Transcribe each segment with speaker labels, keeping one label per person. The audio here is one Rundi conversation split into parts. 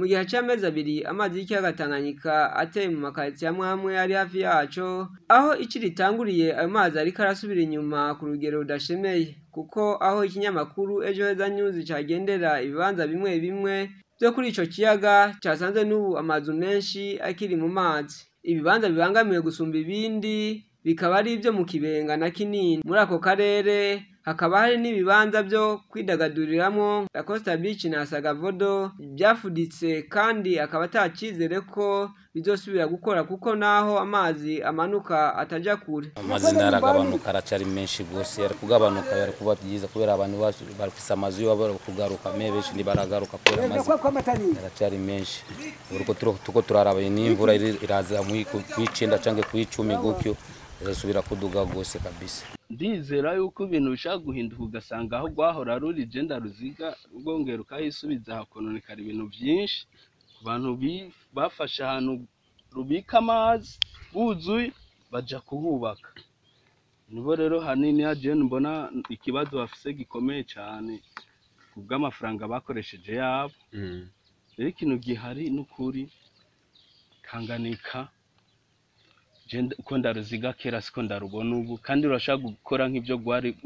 Speaker 1: mu gihe c'amezi abiri amazi y'ikiyaga Tanganyika ateye mu makaritsiye amwe ari hafi yaco, aho ici ritanguriye ayo mazi ariko arasubira inyuma ku rugero rudashemeye, kuko aho ikinyamakuru Ejoheza News cagendera ibibanza bimwe bimwe vyo kuri ico kiyaga casanze n'ubu amazu menshi akiri mu mazi. Ibibanza bibangamiwe gusumba ibindi bikaba ari ivyo mu Kibenga na Kinini. Muri ako karere hakaba hari n'ibibanza vyo kwidagaduriramwo La Costa Beach na Sagavodo vyafuditse, kandi akaba atacizere ko bizosubira gukora kuko naho amazi amanuka ataja kure.
Speaker 2: Amazi naragabanuka aracari menshi gose, yari kugabanuka yari kuba byiza kubera abantu bafise amazi yo bari kugaruka benshi ntibaragaruka kubera amazi aracari menshi. Uriko tuko turaraba n'imvura iraza mu kw'icenda canke kw'icumi gutyo irasubira kuduga gose kabisa.
Speaker 3: Ndizera yuko ibintu bishaka guhinduka ugasanga aho gwahora ruri genda ruziga rwongera ukahisubiza hakononekara ibintu byinshi ku bantu bafashe ahantu rubika amazi buzuye baja kuhubaka. Nibo rero hanini haje mbona ikibazo bafise gikomeye cyane kubw'amafaranga bakoresheje yabo. Rero ikintu gihari n'ukuri Tanganyika uko ndaruziga kera siko ndarubona ubu, kandi urashaka gukora nk'ivyo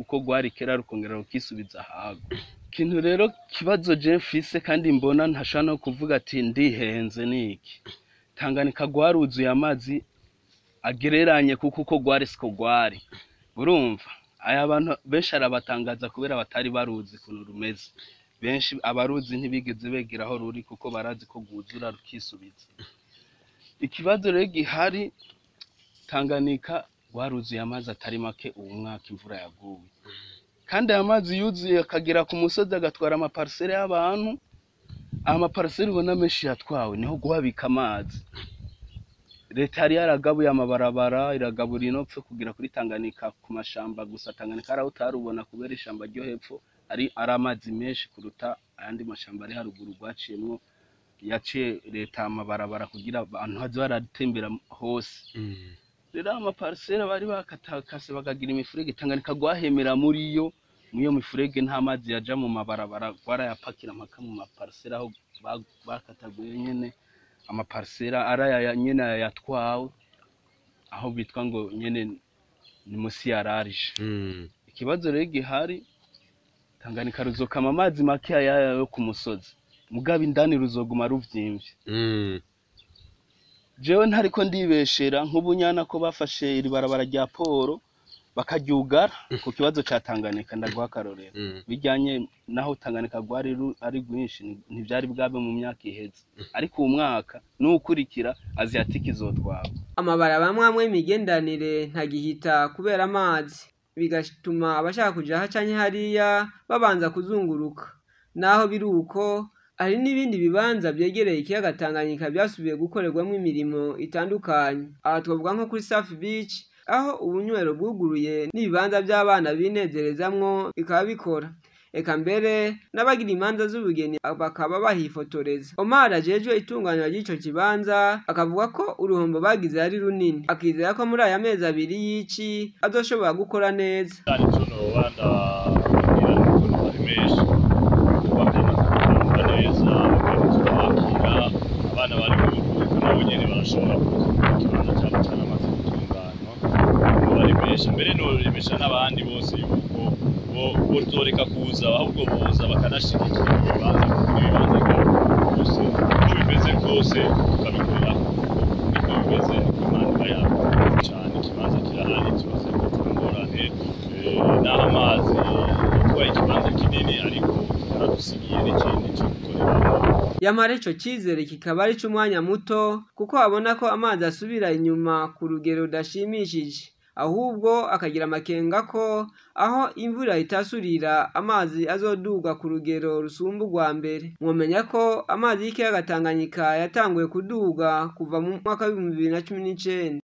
Speaker 3: uko gwari kera rukongera rukisubiza hago. Ikintu rero kibazo je mfise kandi mbona ntashaka no kuvuga ati ndihenze niki, Tanganyika gwaruzuye amazi agereranye kuko uko gwari siko gwari. Urumva aya bantu benshi arabatangaza kubera batari baruzi kuntu rumeze. Benshi abaruzi ntibigeze begeraho ruri kuko barazi ko gwuzura rukisubiza. Ikibazo rero gihari Tanganyika gwaruzuye amazi atari make uwo mwaka imvura yaguye, kandi amazi yuzuye akagera ku musozi agatwara amaparcelle y'abantu. Amaparcelle ubona menshi yatwawe niho guhabika amazi. Leta yari yaragabuye amabarabara iragabura inopfe kugira kuri Tanganyika ku mashamba gusa. Tanganyika araho utarubona kubera ishamba ryo hepfo ari amazi menshi kuruta ayandi mashamba ari haruguru gwaciyemwo. Yaciye leta amabarabara kugira abantu haze baratembera hose. Rero amaparcelle bari bakatakase bakagira imifurege Tanganyika gwahemera muri yo mifurege nta mazi yaja mu mabarabara gwarayapakira mpaka mu maparcelle aho bakataguye nyene amaparcelle araya nyene yatwawe aho bitwa ngo nyene ni musi yararije. Ikibazo rero gihari Tanganyika ruzokama amazi make yo ku musozi mugabe indani ruzoguma ruvyimvye. Jewe ntariko ndibeshera nk'ubunyana ko bafashe iri barabara rya Poro bakaryugara ku kibazo ca Tanganyika. Ndaguha akarorero bijyanye naho Tanganyika gwari ari gwinshi ntivyari bwabe mu myaka iheze, ariko uwo mwaka n'ukurikira Asiatique izotwaba.
Speaker 1: Amabarabara amwe y'imigendanire ntagihita kubera amazi, bigatuma abashaka kuja ha canke hariya babanza kuzunguruka. Naho biruko hari n'ibindi bibanza vyegereye ikiyaga Tanganyika byasubiye gukorerwamwo imirimo itandukanye. Aha twavuga nko kuri Safi Beach aho ubunywero bwuguruye n'ibibanza by'abana binezerezamwo bikaba bikora. Eka mbere n'abagira imanza z'ubugeni bakaba bahifotoreza. Omar ajejwe itunganywa ry'ico kibanza akavuga ko uruhombo bagize ari runini, akizera ko muri aya mezi abiri y'ici azoshobora gukora neza.
Speaker 4: Abana bari mu biruhuko nabo nyene barashobora kuza ikibanza cyabo cyane amaze gutunganywa bari benshi. Mbere noremesha n'abandi bose yuko bozoreka kuza ahubwo boza bakanashigikira ibibanza kuko ibibanza byose uko bimeze kose tukabikora niko bimeze. Imana yabo cyane ikibanza kirahari cyose ngorane naho amazi atwaye ikibanza kinini ariko aradusigiye n'ikindi cyo gukorera.
Speaker 1: Yamara ico cizere kikaba ari c'umwanya muto kuko abona ko amazi asubira inyuma ku rugero rudashimishije, ahubwo akagira amakenga ko aho imvura itasurira amazi azoduga ku rugero rusumba urwa mbere. Mwomenya ko amazi y'ikiyaga Tanganyika yatanguye kuduga kuva mu mwaka wa 2019.